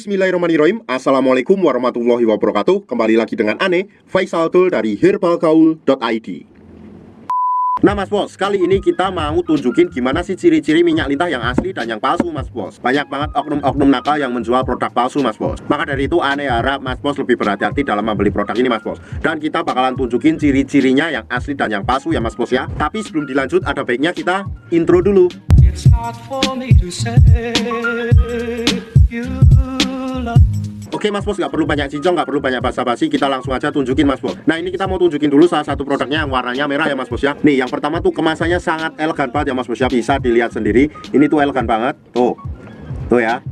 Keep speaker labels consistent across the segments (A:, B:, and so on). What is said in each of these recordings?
A: Bismillahirrahmanirrahim. Assalamualaikum warahmatullahi wabarakatuh. Kembali lagi dengan Ane, Faisal Dul dari herbalgaul.id. Nah Mas Bos, kali ini kita mau tunjukin gimana sih ciri-ciri minyak lintah yang asli dan yang palsu Mas Bos. Banyak banget oknum-oknum nakal yang menjual produk palsu Mas Bos. Maka dari itu Ane harap Mas Bos lebih berhati-hati dalam membeli produk ini Mas Bos. Dan kita bakalan tunjukin ciri-cirinya yang asli dan yang palsu ya Mas Bos ya. Tapi sebelum dilanjut ada baiknya kita intro dulu. Oke Mas Bos, nggak perlu banyak cincong, nggak perlu banyak basa-basi, kita langsung aja tunjukin Mas Bos. Nah ini kita mau tunjukin dulu salah satu produknya yang warnanya merah ya Mas Bos ya. Nih yang pertama tuh kemasannya sangat elegan banget ya Mas Bos ya. Bisa dilihat sendiri, ini tuh elegan banget. Tuh ya.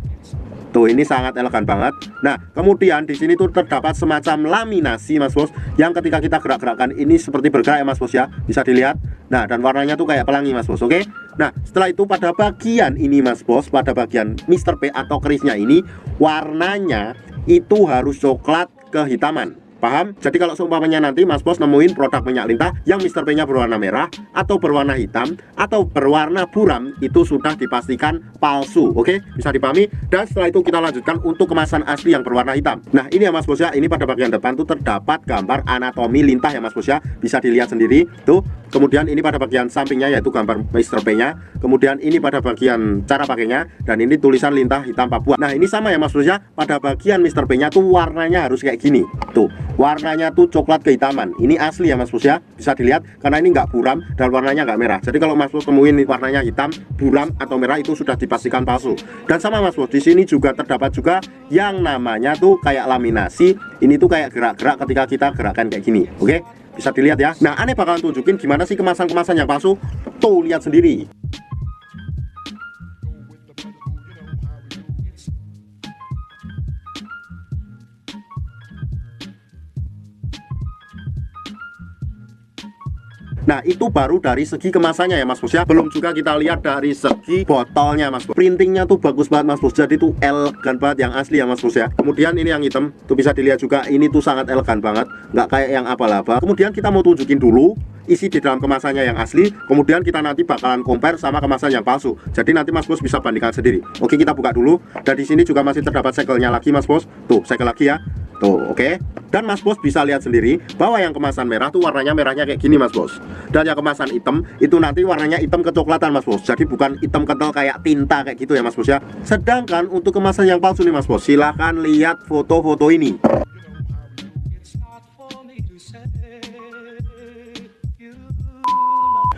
A: Tuh ini sangat elegan banget. Nah kemudian di sini tuh terdapat semacam laminasi Mas Bos, yang ketika kita gerak-gerakkan ini seperti bergerak ya Mas Bos ya. Bisa dilihat. Nah dan warnanya tuh kayak pelangi Mas Bos. Oke. Nah setelah itu pada bagian ini Mas Bos, pada bagian Mr. P atau kerisnya ini, warnanya itu harus coklat kehitaman. Paham? Jadi kalau seumpamanya nanti Mas Bos nemuin produk minyak lintah yang Mr. P nya berwarna merah atau berwarna hitam atau berwarna buram, itu sudah dipastikan palsu. Oke, bisa dipahami. Dan setelah itu kita lanjutkan untuk kemasan asli yang berwarna hitam. Nah ini ya Mas Bos ya, ini pada bagian depan tuh terdapat gambar anatomi lintah ya Mas Bos ya. Bisa dilihat sendiri tuh. Kemudian ini pada bagian sampingnya yaitu gambar Mr. P nya. Kemudian ini pada bagian cara pakainya. Dan ini tulisan lintah hitam Papua. Nah ini sama ya Mas Bos ya, pada bagian Mr. P nya tuh warnanya harus kayak gini. Tuh, warnanya tuh coklat kehitaman. Ini asli ya Mas Bos ya. Bisa dilihat karena ini nggak buram dan warnanya nggak merah. Jadi kalau Mas Bos temuin warnanya hitam, buram atau merah, itu sudah dipastikan palsu. Dan sama Mas Bos, di sini juga terdapat juga yang namanya tuh kayak laminasi. Ini tuh kayak gerak-gerak ketika kita gerakan kayak gini. Oke? Bisa dilihat ya. Nah, Ane bakalan tunjukin gimana sih kemasan-kemasan yang palsu. Tuh, lihat sendiri. Nah itu baru dari segi kemasannya ya Mas Bos ya. Belum juga kita lihat dari segi botolnya Mas Bos. Printingnya tuh bagus banget Mas Bos. Jadi tuh elegan banget, yang asli ya Mas Bos ya. Kemudian ini yang hitam tuh bisa dilihat juga, ini tuh sangat elegan banget, nggak kayak yang abal-abal. Kemudian kita mau tunjukin dulu isi di dalam kemasannya yang asli. Kemudian kita nanti bakalan compare sama kemasan yang palsu. Jadi nanti Mas Bos bisa bandingkan sendiri. Oke, kita buka dulu. Dan di sini juga masih terdapat segelnya lagi Mas Bos. Tuh segel lagi ya. Tuh oke. Dan Mas Bos bisa lihat sendiri bahwa yang kemasan merah tuh warnanya merahnya kayak gini Mas Bos. Dan yang kemasan hitam itu nanti warnanya hitam kecoklatan Mas Bos. Jadi bukan hitam kental kayak tinta kayak gitu ya Mas Bos ya. Sedangkan untuk kemasan yang palsu nih Mas Bos, silahkan lihat foto-foto ini.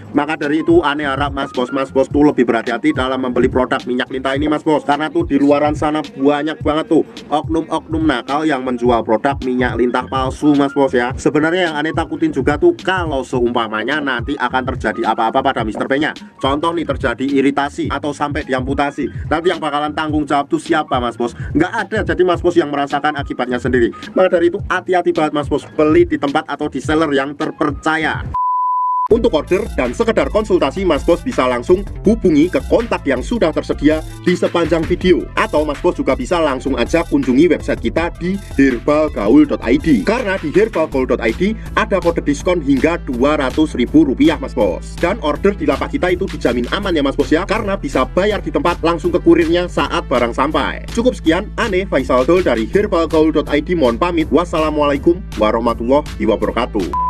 A: Maka dari itu Ane harap Mas Bos tuh lebih berhati-hati dalam membeli produk minyak lintah ini Mas Bos. Karena tuh di luaran sana banyak banget tuh oknum-oknum nakal yang menjual produk minyak lintah palsu Mas Bos ya. Sebenarnya yang Ane takutin juga tuh kalau seumpamanya nanti akan terjadi apa-apa pada Mr. P nya. Contoh nih, terjadi iritasi atau sampai diamputasi. Nanti yang bakalan tanggung jawab tuh siapa Mas Bos? Nggak ada. Jadi Mas Bos yang merasakan akibatnya sendiri. Maka dari itu hati-hati banget Mas Bos, beli di tempat atau di seller yang terpercaya. Untuk order dan sekedar konsultasi, Mas Bos bisa langsung hubungi ke kontak yang sudah tersedia di sepanjang video. Atau Mas Bos juga bisa langsung aja kunjungi website kita di herbalgaul.id. Karena di herbalgaul.id ada kode diskon hingga Rp200.000 Mas Bos. Dan order di lapak kita itu dijamin aman ya Mas Bos ya. Karena bisa bayar di tempat langsung ke kurirnya saat barang sampai. Cukup sekian, Ane Faisal Dul dari herbalgaul.id mohon pamit. Wassalamualaikum warahmatullahi wabarakatuh.